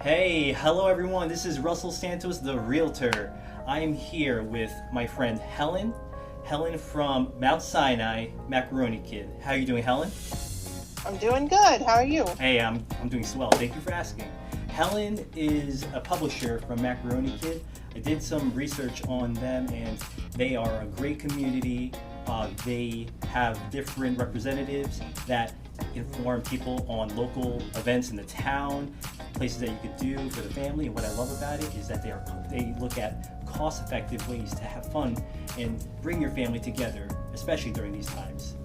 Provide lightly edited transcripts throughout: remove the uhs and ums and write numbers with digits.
Hey, hello everyone. This is Russell Santos, the Realtor. I am here with my friend Helen. Helen from Mount Sinai, Macaroni Kid. How are you doing, Helen? I'm doing good. How are you? Hey, I'm doing swell. Thank you for asking. Helen is a publisher from Macaroni Kid. I did some research on them, and they are a great community. They have different representatives that inform people on local events in the town, places that you could do for the family. And what I love about it is that they look at cost-effective ways to have fun and bring your family together, especially during these times.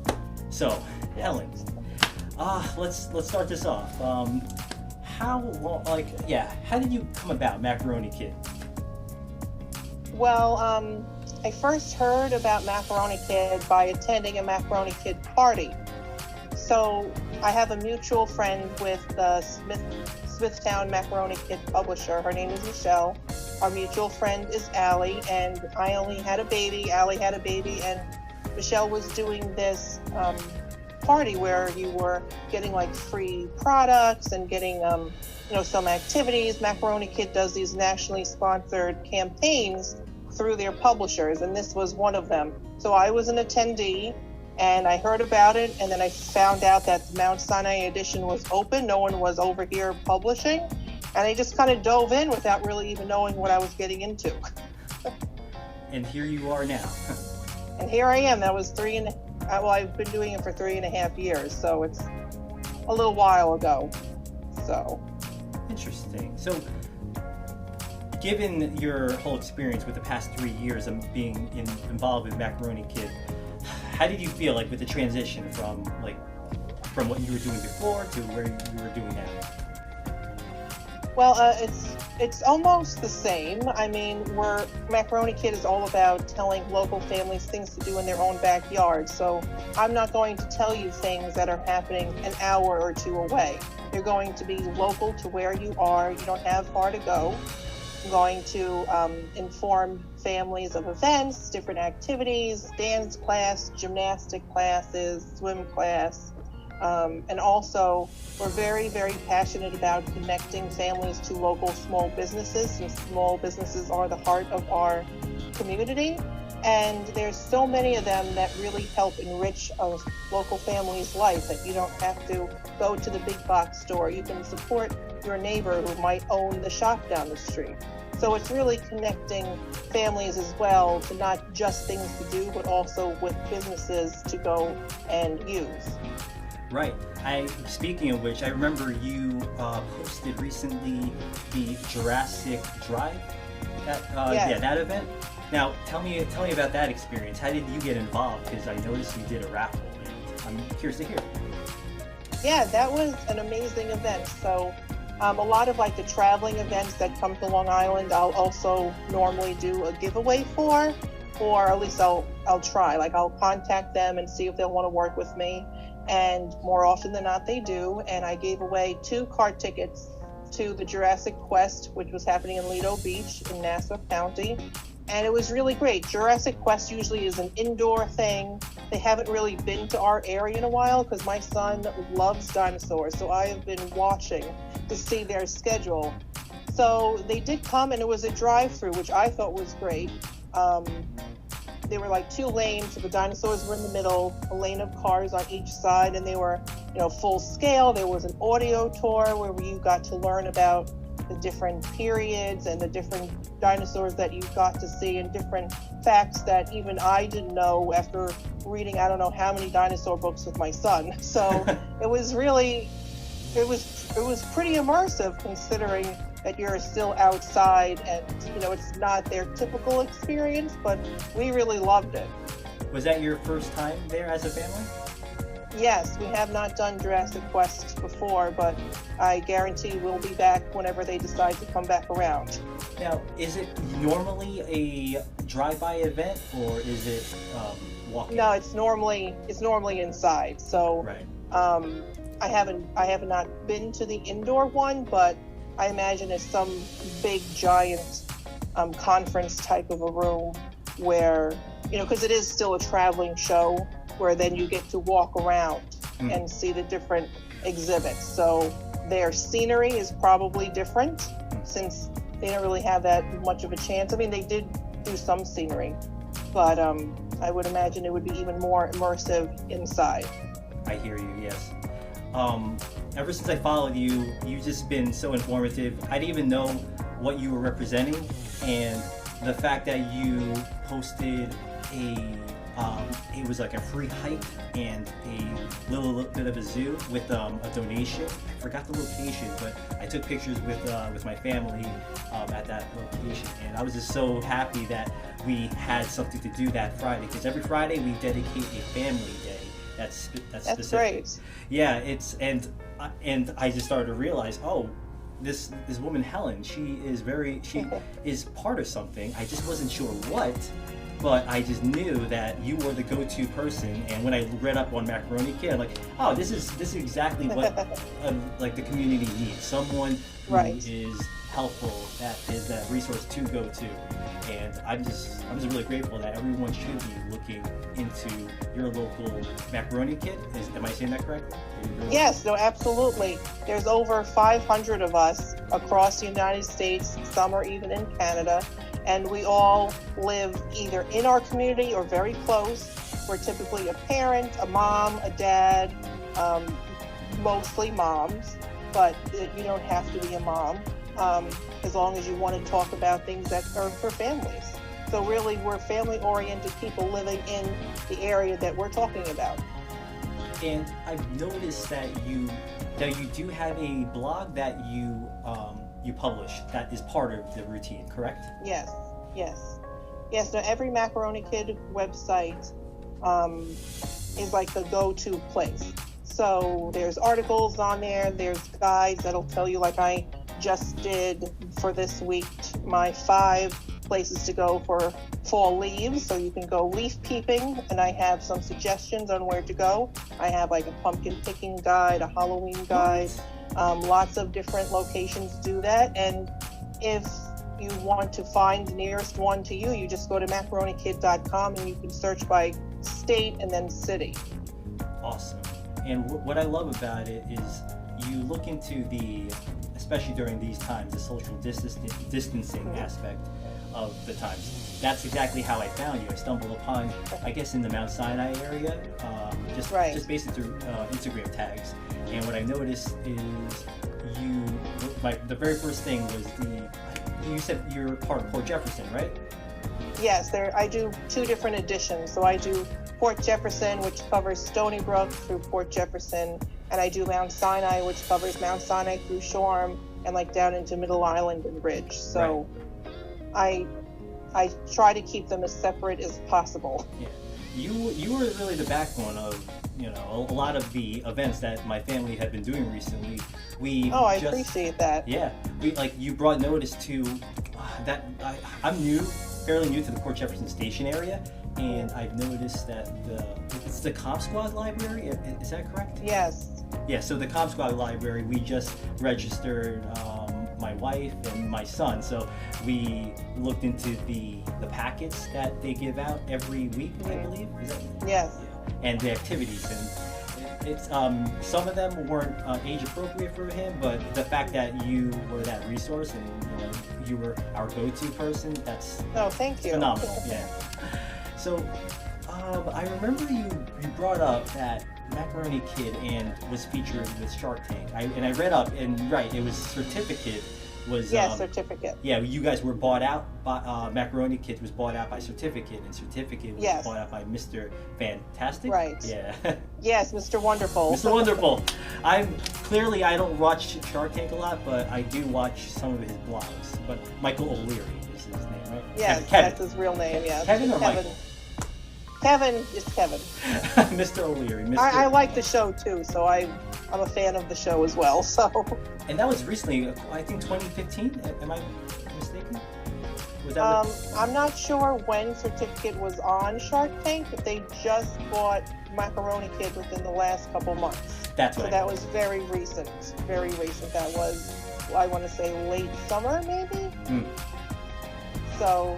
So, Helen, let's start this off. How did you come about Macaroni Kid? Well, I first heard about Macaroni Kid by attending a Macaroni Kid party. So I have a mutual friend with the Smithtown Macaroni Kid publisher. Her name is Michelle. Our mutual friend is Allie, and I only had a baby. Allie had a baby, and Michelle was doing this party where you were getting like free products and getting some activities. Macaroni Kid does these nationally sponsored campaigns through their publishers, and this was one of them. So I was an attendee, and I heard about it, and then I found out that the Mount Sinai edition was open. No one was over here publishing, and I just kind of dove in without really even knowing what I was getting into. And here you are now. And here I am. That was I've been doing it for 3.5 years, so it's a little while ago. So Interesting. So, given your whole experience with the past 3 years of being involved with Macaroni Kid, how did you feel like with the transition from what you were doing before to where you were doing now? Well, it's almost the same. I mean, Macaroni Kid is all about telling local families things to do in their own backyard. So I'm not going to tell you things that are happening an hour or two away. They're going to be local to where you are. You don't have far to go. I'm going to inform families of events, different activities, dance class, gymnastic classes, swim class. And also, we're very, very passionate about connecting families to local small businesses, since small businesses are the heart of our community. And there's so many of them that really help enrich a local family's life, that you don't have to go to the big box store. You can support your neighbor who might own the shop down the street. So it's really connecting families as well to not just things to do, but also with businesses to go and use. Right. Speaking of which, I remember you posted recently the Jurassic Drive. That event. Now, tell me about that experience. How did you get involved? Because I noticed you did a raffle, and I'm curious to hear. Yeah, that was an amazing event. So a lot of like the traveling events that come to Long Island, I'll also normally do a giveaway for, or at least I'll try. Like I'll contact them and see if they'll want to work with me. And more often than not, they do. And I gave away 2 car tickets to the Jurassic Quest, which was happening in Lido Beach in Nassau County. And it was really great. Jurassic Quest usually is an indoor thing. They haven't really been to our area in a while because my son loves dinosaurs. So I have been watching to see their schedule. So they did come, and it was a drive-through, which I thought was great. There were like 2 lanes, so the dinosaurs were in the middle, a lane of cars on each side, and they were, full scale. There was an audio tour where you got to learn about the different periods and the different dinosaurs that you got to see, and different facts that even I didn't know after reading I don't know how many dinosaur books with my son. So it was pretty immersive, considering that you're still outside, and it's not their typical experience, but we really loved it. Was that your first time there as a family? Yes, we have not done Jurassic Quest before, but I guarantee we'll be back whenever they decide to come back around. Now, is it normally a drive-by event, or is it walking? No, it's normally inside. So right. I have not been to the indoor one, but I imagine it's some big giant conference type of a room where, because it is still a traveling show, where then you get to walk around and see the different exhibits. So Their scenery is probably different since they don't really have that much of a chance. I mean, they did do some scenery, but I would imagine it would be even more immersive inside. I hear you, yes. Ever since I followed you, you've just been so informative. I didn't even know what you were representing, and the fact that you posted it was like a free hike and a little bit of a zoo with a donation. I forgot the location, but I took pictures with my family at that location, and I was just so happy that we had something to do that Friday, because every Friday we dedicate a family day. That's specific. Great. Yeah, and I just started to realize, oh, this woman Helen, she is part of something. I just wasn't sure what, but I just knew that you were the go-to person. And when I read up on Macaroni Kid, I'm like, oh, this is exactly what like the community needs. Someone who is helpful, that is that resource to go to. And I'm just really grateful that everyone should be looking into your local Macaroni Kid. Am I saying that correctly? Yes, no, absolutely. There's over 500 of us across the United States. Some are even in Canada, and we all live either in our community or very close. We're typically a parent, a mom, a dad, mostly moms, but you don't have to be a mom. As long as you want to talk about things that are for families. So really, we're family-oriented people living in the area that we're talking about. And I've noticed that you do have a blog that you publish that is part of the routine, correct? Yes. Now every Macaroni Kid website is like the go-to place. So there's articles on there. There's guides that'll tell you, like I just did for this week, my 5 places to go for fall leaves. So you can go leaf peeping, and I have some suggestions on where to go. I have like a pumpkin picking guide, a Halloween guide. Lots of different locations do that. And if you want to find the nearest one to you, you just go to macaronikid.com and you can search by state and then city. Awesome. And what I love about it is you look into especially during these times, the social distancing aspect of the times. That's exactly how I found you. I stumbled upon, I guess, in the Mount Sinai area, just basically through Instagram tags. And what I noticed is the very first thing was you said you're part of Port Jefferson, right? Yes, I do 2 different editions. So I do Port Jefferson, which covers Stony Brook through Port Jefferson, and I do Mount Sinai, which covers Mount Sinai through Shoreham and like down into Middle Island and Ridge. So I try to keep them as separate as possible. Yeah. You were really the backbone of a lot of the events that my family had been doing recently. I appreciate that. Yeah, you brought notice to that. I'm fairly new to the Port Jefferson Station area, and I've noticed that it's the Comp Squad Library. Is that correct? Yes. Yeah. So the Comp Squad Library, we just registered my wife and my son. So we looked into the packets that they give out every week, I believe. Is that? Yes. Yeah. And the activities, and it's some of them weren't age appropriate for him, but the fact that you were that resource and you were our go-to person, that's thank you. Phenomenal. Yeah. So I remember you brought up that Macaroni Kid and was featured with Shark Tank. I read up, and it was Certificate. Certificate. Yeah, you guys were bought out by Macaroni Kid was bought out by Certificate, and Certificate was bought out by Mr. Fantastic. Right. Yeah. Yes, Mr. Wonderful. Mr. Wonderful. I don't watch Shark Tank a lot, but I do watch some of his blogs. But Michael O'Leary is his name, right? Yes, Kevin. that's his real name. Yeah. Kevin or Michael? Kevin is Kevin. Mr. O'Leary. I like the show too, so I'm a fan of the show as well. So. And that was recently, I think 2015. Am I mistaken? Was that? I'm not sure when Certificate was on Shark Tank, but they just bought Macaroni Kid within the last couple months. That's right. So that was very recent. Very recent. That was, I want to say, late summer, maybe. So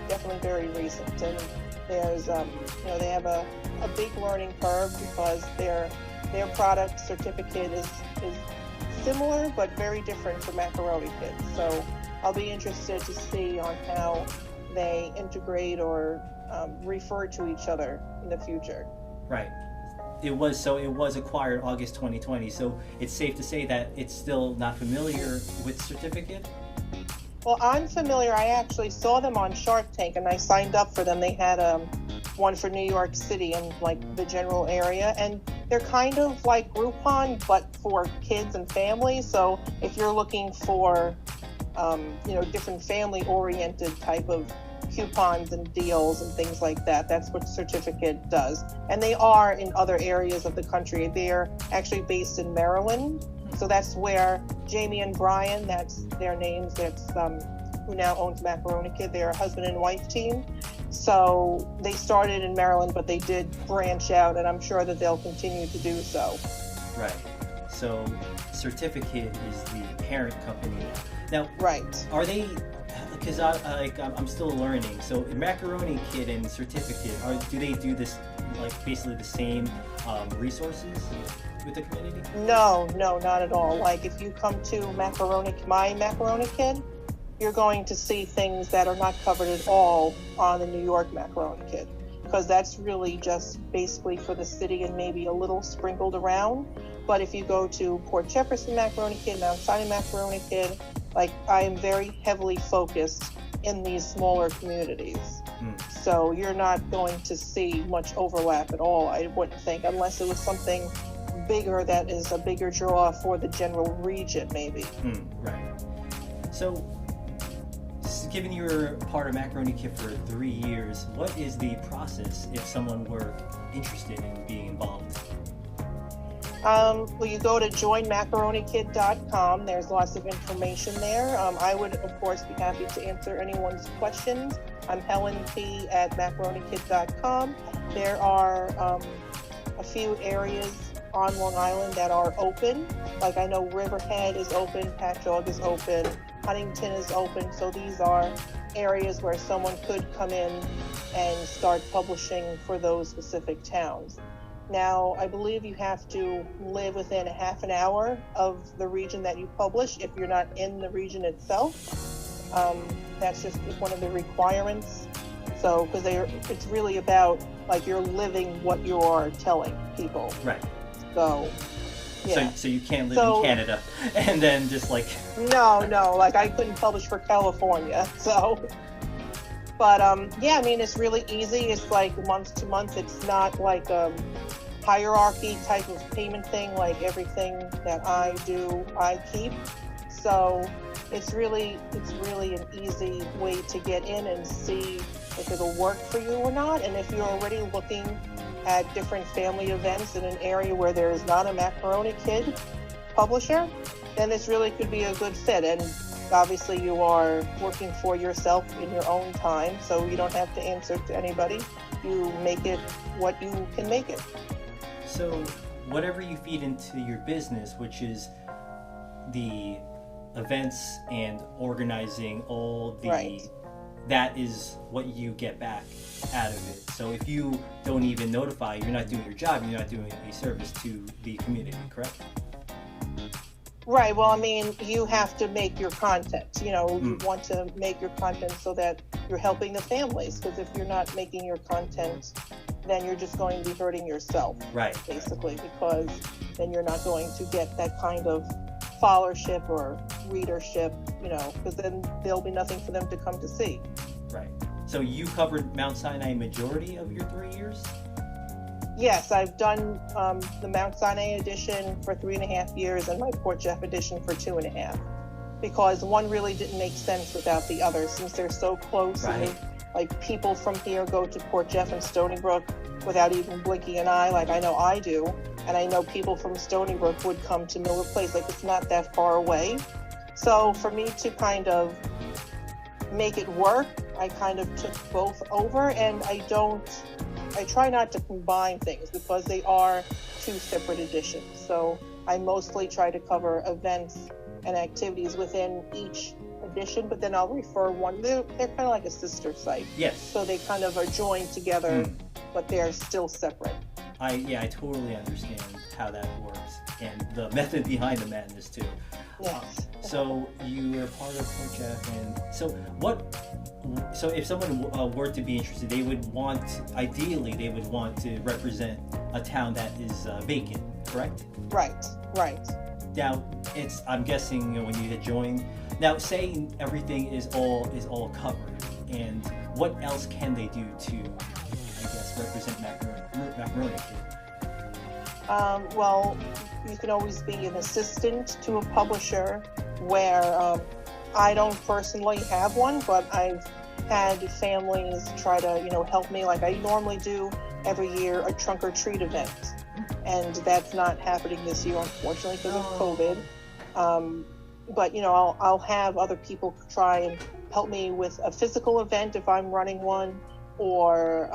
definitely very recent. And there's, they have a big learning curve because their product Certificate is similar but very different for Macaroni Kid. So I'll be interested to see on how they integrate or refer to each other in the future. Right. It was acquired August 2020, so it's safe to say that it's still not familiar with Certificate? Well, I'm familiar. I actually saw them on Shark Tank and I signed up for them. They had one for New York City and like the general area, and they're kind of like Groupon but for kids and families. So if you're looking for different family oriented type of coupons and deals and things like that, that's what Certificate does. And they are in other areas of the country. They're actually based in Maryland, so that's where Jamie and Brian, that's their names, that's who now owns Macaroni Kid. They're a husband and wife team. So they started in Maryland, but they did branch out, and I'm sure that they'll continue to do so. Right. So Certificate is the parent company now. Right. Are they? Because I'm still learning. So Macaroni Kid and Certificate, do they do this like basically the same resources with the community? No, not at all. Like if you come to my Macaroni Kid, you're going to see things that are not covered at all on the New York Macaroni Kid, because that's really just basically for the city and maybe a little sprinkled around. But if you go to Port Jefferson Macaroni Kid, Mount Sinai Macaroni Kid, like I am very heavily focused in these smaller communities. So you're not going to see much overlap at all, I wouldn't think, unless it was something bigger that is a bigger draw for the general region, maybe. Right. So, given you're part of Macaroni Kid for 3 years, what is the process if someone were interested in being involved? Well, you go to joinmacaronikid.com. There's lots of information there. I would, of course, be happy to answer anyone's questions. I'm Helen P. at macaronikid.com. There are a few areas on Long Island that are open. Like I know Riverhead is open, Patchogue is open, Huntington is open. So these are areas where someone could come in and start publishing for those specific towns. Now, I believe you have to live within a half an hour of the region that you publish if you're not in the region itself. That's just one of the requirements. So, because it's really about like you're living what you are telling people. Right. So, yeah. So you can't live in Canada and then just like... No, like I couldn't publish for California, so... But yeah, I mean, it's really easy. It's like month to month. It's not like a hierarchy type of payment thing, like everything that I do, I keep. So it's really an easy way to get in and see if it'll work for you or not. And if you're already looking at different family events in an area where there is not a Macaroni Kid publisher, then this really could be a good fit. And obviously you are working for yourself in your own time, so you don't have to answer to anybody. You make it what you can make it. So whatever you feed into your business, which is the events and organizing all the... Right. That is what you get back out of it. So if you don't even notify, you're not doing your job, you're not doing a service to the community, correct? Right. Well, I mean, you have to make your content. You want to make your content so that you're helping the families. Because if you're not making your content, then you're just going to be hurting yourself. Right. Basically, because then you're not going to get that kind of followership or readership, because then there'll be nothing for them to come to see. Right. So you covered Mount Sinai majority of your 3 years? Yes, I've done the Mount Sinai edition for 3.5 years and my Port Jeff edition for 2.5, because one really didn't make sense without the other, since they're so close. Right. And like people from here go to Port Jeff and Stony Brook without even blinking an eye, like I know I do, and I know people from Stony Brook would come to Miller Place, like it's not that far away. So for me to kind of make it work, I kind of took both over, and I try not to combine things because they are two separate editions. So I mostly try to cover events and activities within each edition, but then I'll refer one. They're kind of like a sister site. Yes. So they kind of are joined together, but they're still separate. I totally understand how that works. and the method behind the madness too. Yes. So you were part of Porchef, and so if someone were to be interested, ideally they would want to represent a town that is vacant, correct? Right. Now, I'm guessing when you had joined. Now, say everything is all covered, and what else can they do to, I guess, represent Macaroni Kid? Well, you can always be an assistant to a publisher, where I don't personally have one, but I've had families try to, help me, like I normally do every year, a trunk or treat event. And that's not happening this year, unfortunately, because of COVID. But I'll have other people try and help me with a physical event if I'm running one, or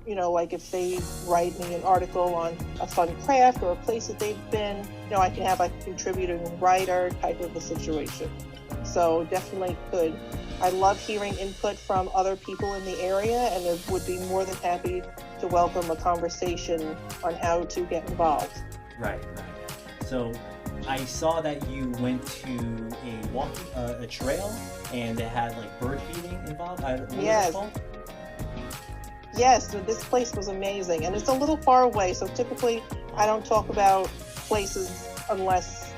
like if they write me an article on a fun craft or a place that they've been, I can have like a contributing writer type of a situation. So definitely could. I love hearing input from other people in the area, and I would be more than happy to welcome a conversation on how to get involved. Right. So I saw that you went to a trail, and it had like bird feeding involved. Yes, so this place was amazing, and it's a little far away, so typically I don't talk about places unless,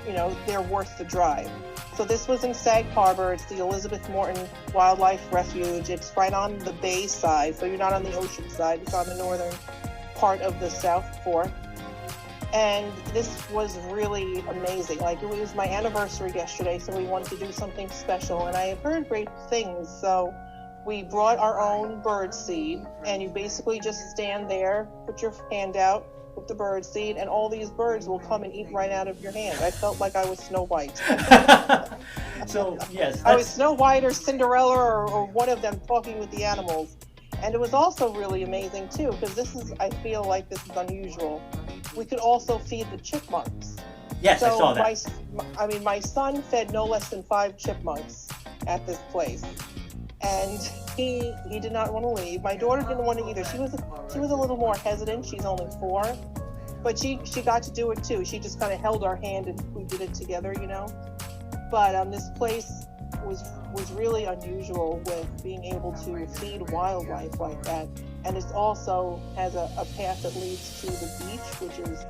they're worth the drive. So this was in Sag Harbor. It's the Elizabeth Morton Wildlife Refuge. It's right on the bay side, so you're not on the ocean side. It's on the northern part of the South Fork. And this was really amazing. Like, it was my anniversary yesterday, so we wanted to do something special, and I have heard great things. So we brought our own bird seed, and you basically just stand there, put your hand out with the bird seed, and all these birds will come and eat right out of your hand. I felt like I was Snow White. So, yes. I was Snow White or Cinderella or one of them talking with the animals. And it was also really amazing, too, because I feel like this is unusual. We could also feed the chipmunks. Yes, so I saw that. My son fed no less than 5 chipmunks at this place. And he did not want to leave. My daughter didn't want to either. She was a little more hesitant. She's only 4, but she got to do it too. She just kind of held our hand and we did it together, But this place was really unusual with being able to feed wildlife like that. And it also has a path that leads to the beach, which is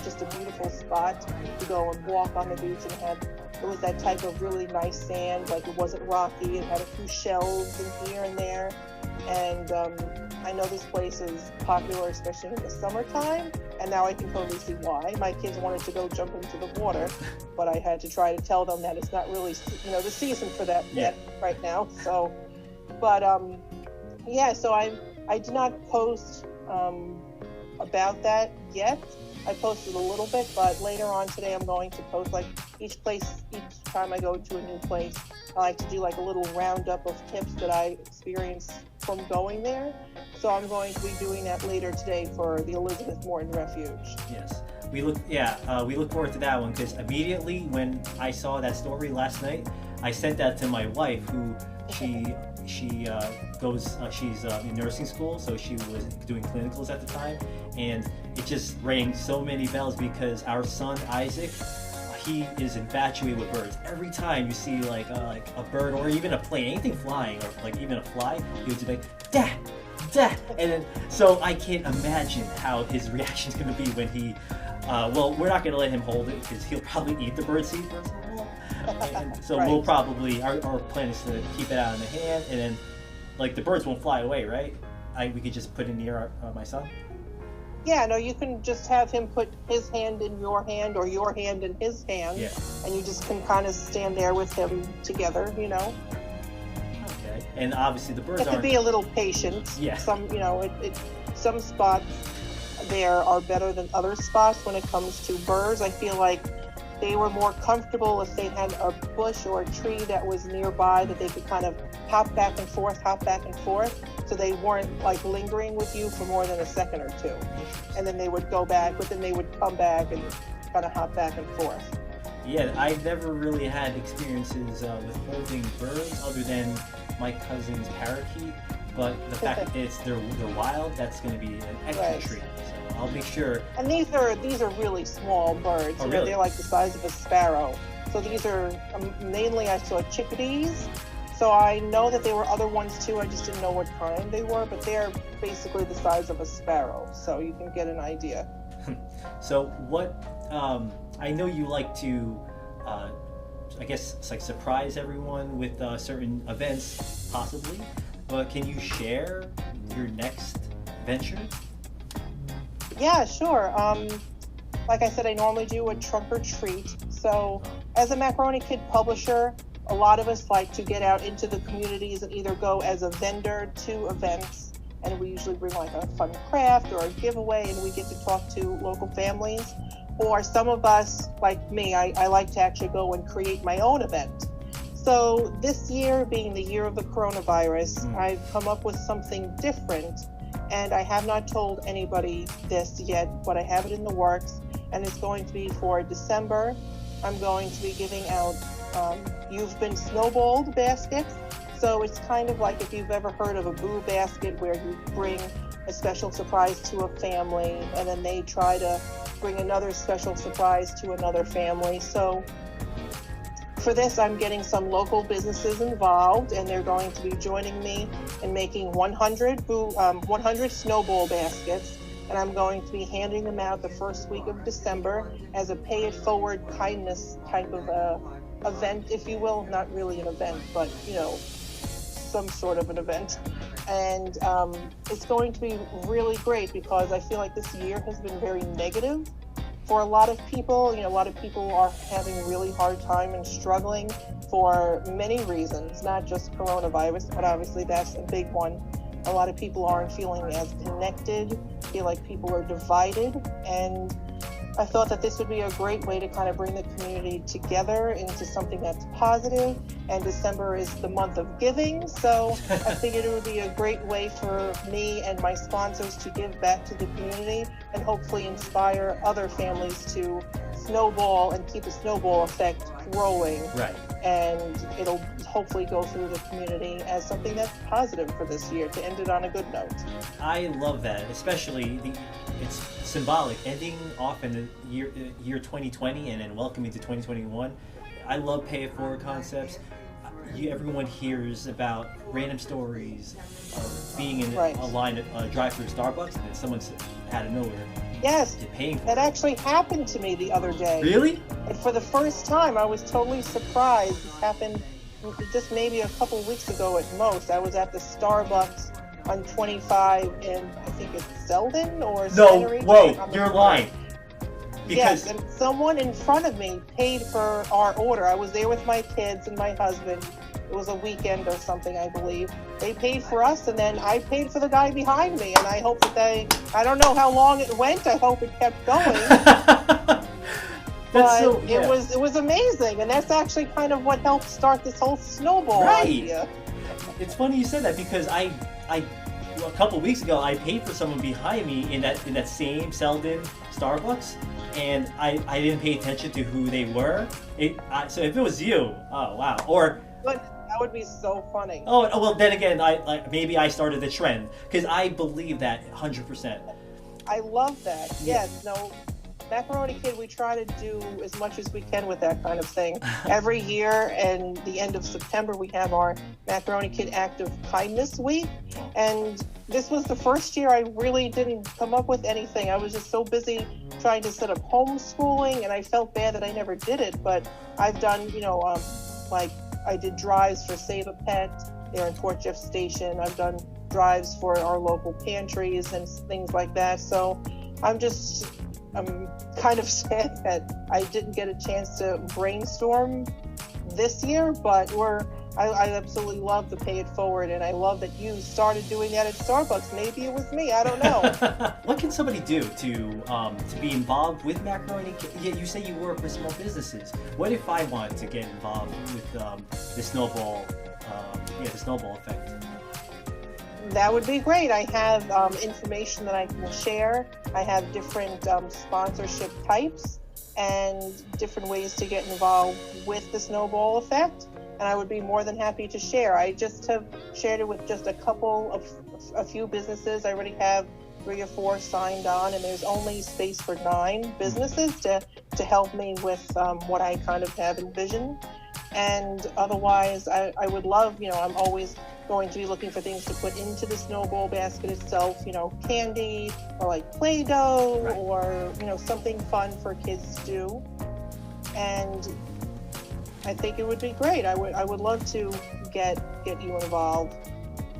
just a beautiful spot to go and walk on the beach, and it was that type of really nice sand, like it wasn't rocky. It had a few shells in here and there. And I know this place is popular, especially in the summertime, and now I can totally see why. My kids wanted to go jump into the water, but I had to try to tell them that it's not really, the season for that yet right now. So, but so I did not post about that yet. I posted a little bit, but later on today I'm going to post, like, each time I go to a new place, I like to do like a little roundup of tips that I experienced from going there. So I'm going to be doing that later today for the Elizabeth Morton Refuge. Yes, we look forward to that one, because immediately when I saw that story last night, I sent that to my wife, who she's in nursing school, so she was doing clinicals at the time, and it just rang so many bells, because our son Isaac, he is infatuated with birds. Every time you see like a bird or even a plane, anything flying, or like even a fly, he would be like, Dad, and then so I can't imagine how his reaction is going to be when he. We're not going to let him hold it, because he'll probably eat the bird seed first of all. And so we'll probably, our plan is to keep it out in the hand, and then like the birds won't fly away, right? We could just put it near my son. Yeah, no, you can just have him put his hand in your hand or your hand in his hand, and you just can kind of stand there with him together, Okay, and obviously the birds have to be a little patient. Yeah. Some, some spots there are better than other spots when it comes to birds. I feel like they were more comfortable if they had a bush or a tree that was nearby that they could kind of hop back and forth, so they weren't like lingering with you for more than a second or two. And then they would go back, but then they would come back and kind of hop back and forth. Yeah, I've never really had experiences with holding birds other than my cousin's parakeet, but the fact that they're wild, that's going to be an extra treat. So. I'll make sure. And these are really small birds. Oh, You know, really? they're like the size of a sparrow. So these are mainly I saw chickadees. So I know that there were other ones too. I just didn't know what kind they were, but they're basically the size of a sparrow. So you can get an idea. So what? I know you like to, I guess, it's like surprise everyone with certain events, possibly. But can you share your next venture? Yeah, sure. Like I said, I normally do a trunk or treat. So as a Macaroni Kid publisher, a lot of us like to get out into the communities and either go as a vendor to events, and we usually bring like a fun craft or a giveaway, and we get to talk to local families. Or some of us, like me, I like to actually go and create my own event. So this year, being the year of the coronavirus, I've come up with something different, and I have not told anybody this yet, but I have it in the works, and it's going to be for December. I'm going to be giving out You've Been Snowballed baskets. So it's kind of like if you've ever heard of a boo basket, where you bring a special surprise to a family and then they try to bring another special surprise to another family. So for this, I'm getting some local businesses involved, and they're going to be joining me in making 100 snowball baskets, and I'm going to be handing them out the first week of December as a pay it forward kindness type of event, if you will. Not really an event, but some sort of an event. And it's going to be really great because I feel like this year has been very negative for a lot of people. A lot of people are having a really hard time and struggling for many reasons, not just coronavirus, but obviously that's a big one. A lot of people aren't feeling as connected, feel like people are divided, and I thought that this would be a great way to kind of bring the community together into something that's positive. And December is the month of giving, so I figured it would be a great way for me and my sponsors to give back to the community and hopefully inspire other families to snowball and keep the snowball effect growing. Right. And it'll hopefully go through the community as something that's positive for this year, to end it on a good note. I love that, especially it's symbolic, ending off in the year 2020 and then welcoming to 2021. I love pay it forward concepts. Everyone hears about random stories of being in a line at a drive-through Starbucks, and then someone's out of nowhere. Yes, Paying for that it. actually happened to me the other day. Really? And for the first time, I was totally surprised. This happened just maybe a couple weeks ago at most. I was at the Starbucks on 25 in, I think it's Selden or Century. Whoa, you're lying. Yes, and someone in front of me paid for our order. I was there with my kids and my husband. It was a weekend or something, I believe. They paid for us, and then I paid for the guy behind me. And I hope that I don't know how long it went. I hope it kept going. It was amazing, and that's actually kind of what helped start this whole snowball idea. It's funny you said that, because a couple weeks ago I paid for someone behind me in that same Selden Starbucks, and I didn't pay attention to who they were. So if it was you, oh wow, that would be so funny. Oh well, then again, maybe I started the trend, because I believe that 100%. I love that. Yes, no. Macaroni Kid, we try to do as much as we can with that kind of thing. Every year, and the end of September, we have our Macaroni Kid Act of Kindness Week. And this was the first year I really didn't come up with anything. I was just so busy trying to set up homeschooling, and I felt bad that I never did it. But I've done, like I did drives for Save a Pet there in Port Jeff Station. I've done drives for our local pantries and things like that. So I'm kind of sad that I didn't get a chance to brainstorm this year, but I absolutely love the pay it forward, and I love that you started doing that at Starbucks. Maybe it was me, I don't know. What can somebody do to be involved with Macaroni Kid? Yeah, you say you work with small businesses. What if I want to get involved with the snowball effect? That would be great. I have information that I can share. I have different sponsorship types and different ways to get involved with the snowball effect, and I would be more than happy to share. I just have shared it with just a few businesses. I already have 3 or 4 signed on, and there's only space for 9 businesses to help me with what I kind of have envisioned. And otherwise, I would love, I'm always going to be looking for things to put into the snowball basket itself, candy or like Play-Doh, right, or, something fun for kids to do. And I think it would be great. I would love to get you involved.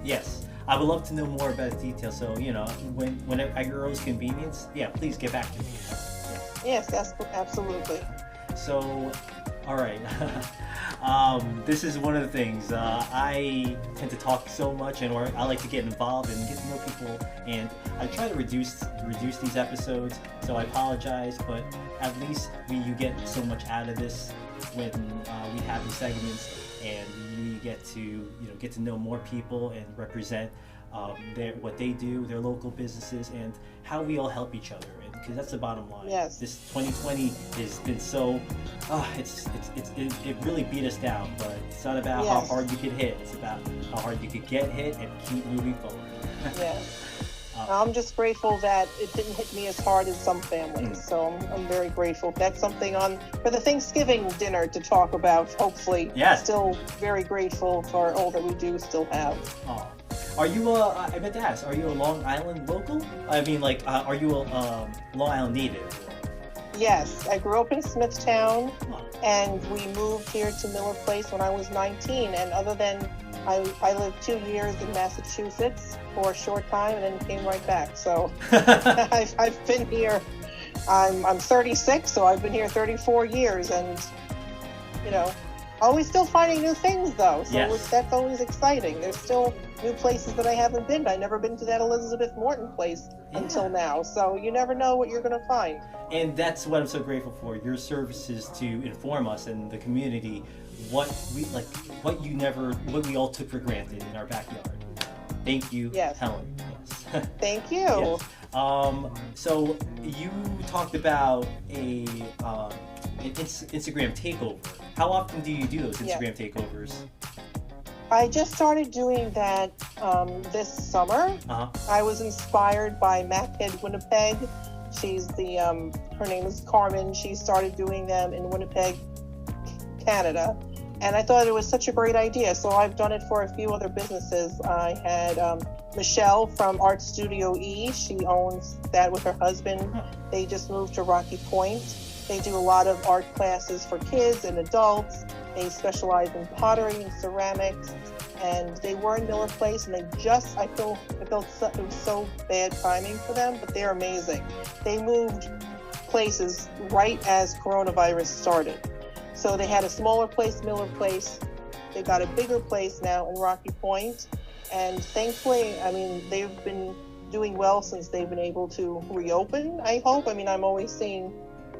Yes, I would love to know more about the details. So, when at your earliest convenience, yeah, please get back to me. Yes, absolutely. So, all right. This is one of the things. I tend to talk so much, or I like to get involved and get to know people. And I try to reduce these episodes. So I apologize, but at least you get so much out of this when we have these segments, and you get to know more people and represent what they do, their local businesses, and how we all help each other. Because that's the bottom line. Yes. This 2020 has been so, it really beat us down. But it's not about how hard you could hit. It's about how hard you could get hit and keep moving forward. Yes. I'm just grateful that it didn't hit me as hard as some families. So I'm very grateful. That's something for the Thanksgiving dinner to talk about. Hopefully. Yes. Still very grateful for all that we do still have. Oh. Are you I meant to ask, are you a Long Island local? I mean, are you a Long Island native? Yes, I grew up in Smithtown, and we moved here to Miller Place when I was 19. And other than I lived 2 years in Massachusetts for a short time, and then came right back. So I've been here. I'm 36, so I've been here 34 years, and always still finding new things though. So yes, that's always exciting. There's still new places that I haven't been to. I've never been to that Elizabeth Morton place until now. So you never know what you're going to find. And that's what I'm so grateful for, your services to inform us and the community what we all took for granted in our backyard. Thank you, yes, Helen. Yes. Thank you. Yes. So you talked about an Instagram takeover. How often do you do those Instagram takeovers? I just started doing that this summer. I was inspired by MacHead Winnipeg. She's her name is Carmen. She started doing them in Winnipeg, Canada. And I thought it was such a great idea. So I've done it for a few other businesses. I had Michelle from Art Studio E. She owns that with her husband. They just moved to Rocky Point. They do a lot of art classes for kids and adults. They specialize in pottery and ceramics. And they were in Miller Place, and I felt it was so bad timing for them, but they're amazing. They moved places right as coronavirus started. So they had a smaller place, Miller Place. They got a bigger place now in Rocky Point. And thankfully, they've been doing well since they've been able to reopen, I hope. I'm always seeing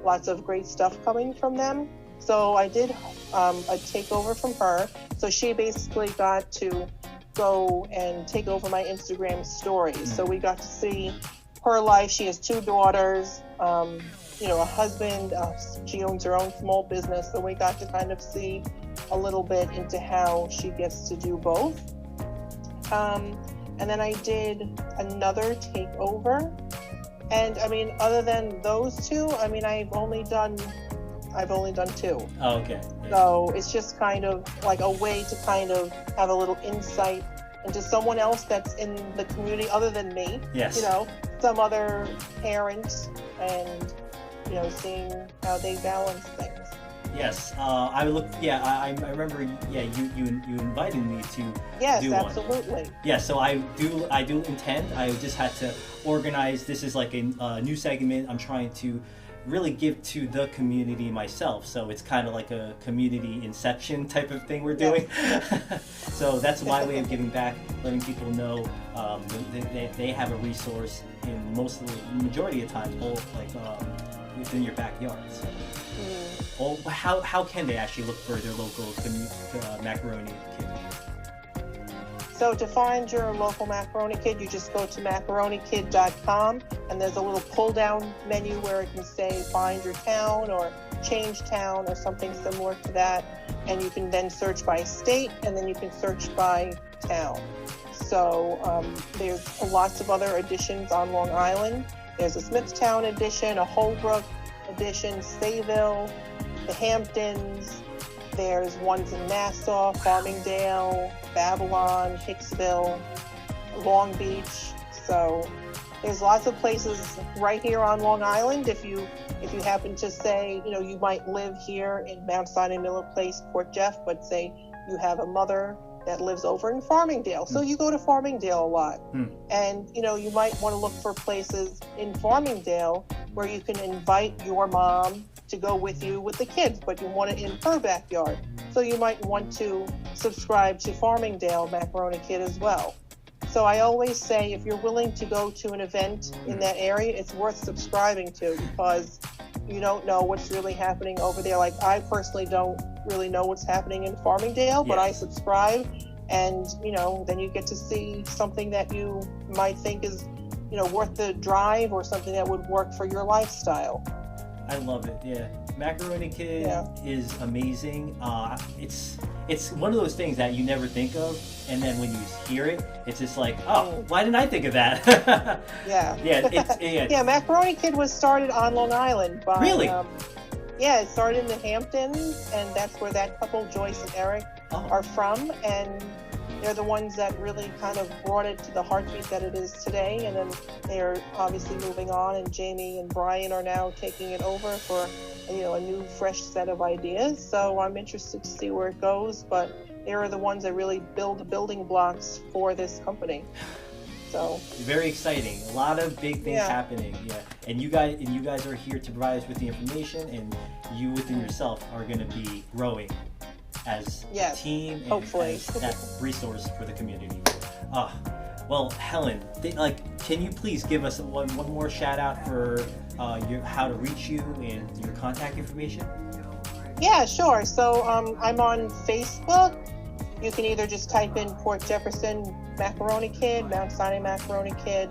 lots of great stuff coming from them. So I did a takeover from her. So she basically got to go and take over my Instagram stories. So we got to see her life. She has 2 daughters, a husband. She owns her own small business. So we got to kind of see a little bit into how she gets to do both. And then I did another takeover. And other than those 2, I've only done 2. Oh, okay. So it's just kind of like a way to kind of have a little insight into someone else that's in the community other than me. Yes. Some other parents, and seeing how they balance things. Yes. I remember. Yeah, you invited me to do one. Yes, absolutely. Yeah. So I do intend. I just had to organize. This is like a new segment. I'm trying to really give to the community myself. So it's kind of like a community inception type of thing we're doing. So that's my way of giving back, letting people know they have a resource in majority of times, within your backyard. So, how can they actually look for their local Macaroni Kid? So to find your local Macaroni Kid, you just go to macaronikid.com, and there's a little pull-down menu where it can say find your town or change town or something similar to that. And you can then search by state, and then you can search by town. So there's lots of other editions on Long Island. There's a Smithtown edition, a Holbrook edition, Sayville, the Hamptons. There's ones in Nassau, Farmingdale, Babylon, Hicksville, Long Beach. So there's lots of places right here on Long Island. If you happen to say, you might live here in Mount Sinai, Miller Place, Port Jeff, but say you have a mother that lives over in Farmingdale. So you go to Farmingdale a lot. And, you might want to look for places in Farmingdale where you can invite your mom to go with you with the kids, but you want it in her backyard. So you might want to subscribe to Farmingdale Macaroni Kid as well. So I always say, if you're willing to go to an event in that area, it's worth subscribing to, because you don't know what's really happening over there. Like, I personally don't really know what's happening in Farmingdale, but I subscribe, and then you get to see something that you might think is worth the drive, or something that would work for your lifestyle. I love it. Yeah, Macaroni Kid is amazing. It's one of those things that you never think of, and then when you hear it, it's just like, oh, why didn't I think of that? Yeah, Macaroni Kid was started on Long Island by really. It started in the Hamptons, and that's where that couple, Joyce and Eric, are from, and they're the ones that really kind of brought it to the heartbeat that it is today. And then they're obviously moving on, and Jamie and Brian are now taking it over for a new fresh set of ideas. So I'm interested to see where it goes, but they are the ones that really build the building blocks for this company. So very exciting. A lot of big things happening. Yeah, and you guys are here to provide us with the information, and you within yourself are going to be growing as a team and hopefully as that resource for the community. Well, Helen, can you please give us one more shout out for how to reach you and your contact information? Yeah, sure. So I'm on Facebook. You can either just type in Port Jefferson Macaroni Kid, Mount Sinai Macaroni Kid.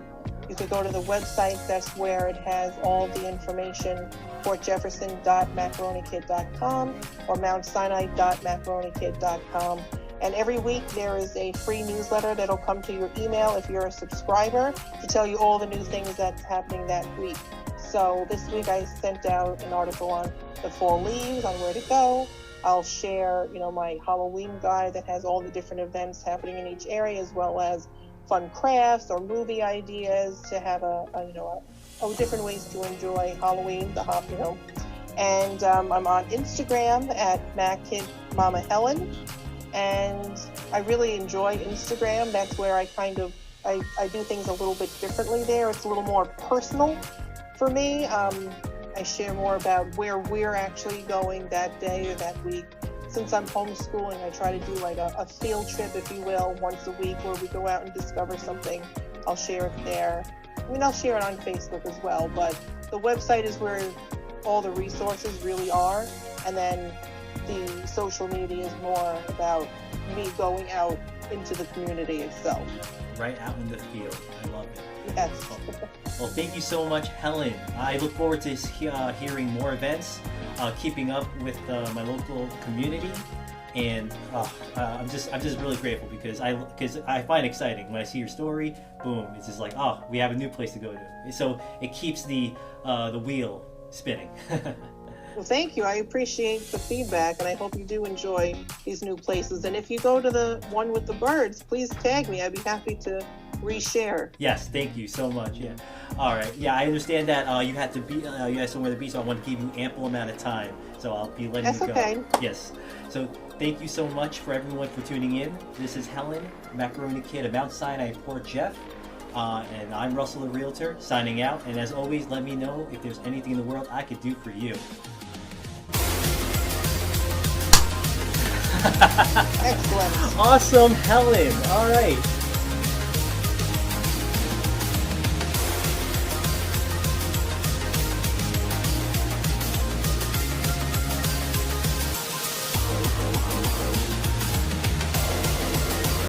You could go to the website. That's where it has all the information, portjefferson.macaronikid.com or mountsinai.macaronikid.com. And every week there is a free newsletter that'll come to your email if you're a subscriber, to tell you all the new things that's happening that week. So this week I sent out an article on the fall leaves, on where to go. I'll share, my Halloween guide that has all the different events happening in each area, as well as fun crafts or movie ideas to have different ways to enjoy Halloween, And I'm on Instagram at MacKidMamaHelen, and I really enjoy Instagram. That's where I I do things a little bit differently there. It's a little more personal for me. I share more about where we're actually going that day or that week. Since I'm homeschooling, I try to do like a field trip, if you will, once a week, where we go out and discover something. I'll share it there. I'll share it on Facebook as well, but the website is where all the resources really are. And then the social media is more about me going out into the community itself. Right out in the field. I love it. Yes. Well, thank you so much, Helen. I look forward to hearing more events, keeping up with my local community, and I'm just really grateful because I find it exciting when I see your story. Boom! It's just like, we have a new place to go to. So it keeps the wheel spinning. Well, thank you. I appreciate the feedback, and I hope you do enjoy these new places. And if you go to the one with the birds, please tag me. I'd be happy to reshare. Yes, thank you so much. Yeah. All right. Yeah, I understand that you had somewhere to be, so I want to give you ample amount of time. So I'll be letting you go. That's okay. Yes. So thank you so much for everyone for tuning in. This is Helen Macaroni Kid of Mount Sinai, Port Jeff. And I'm Russell the Realtor, signing out. And as always, let me know if there's anything in the world I could do for you. Excellent. Awesome, Helen. All right.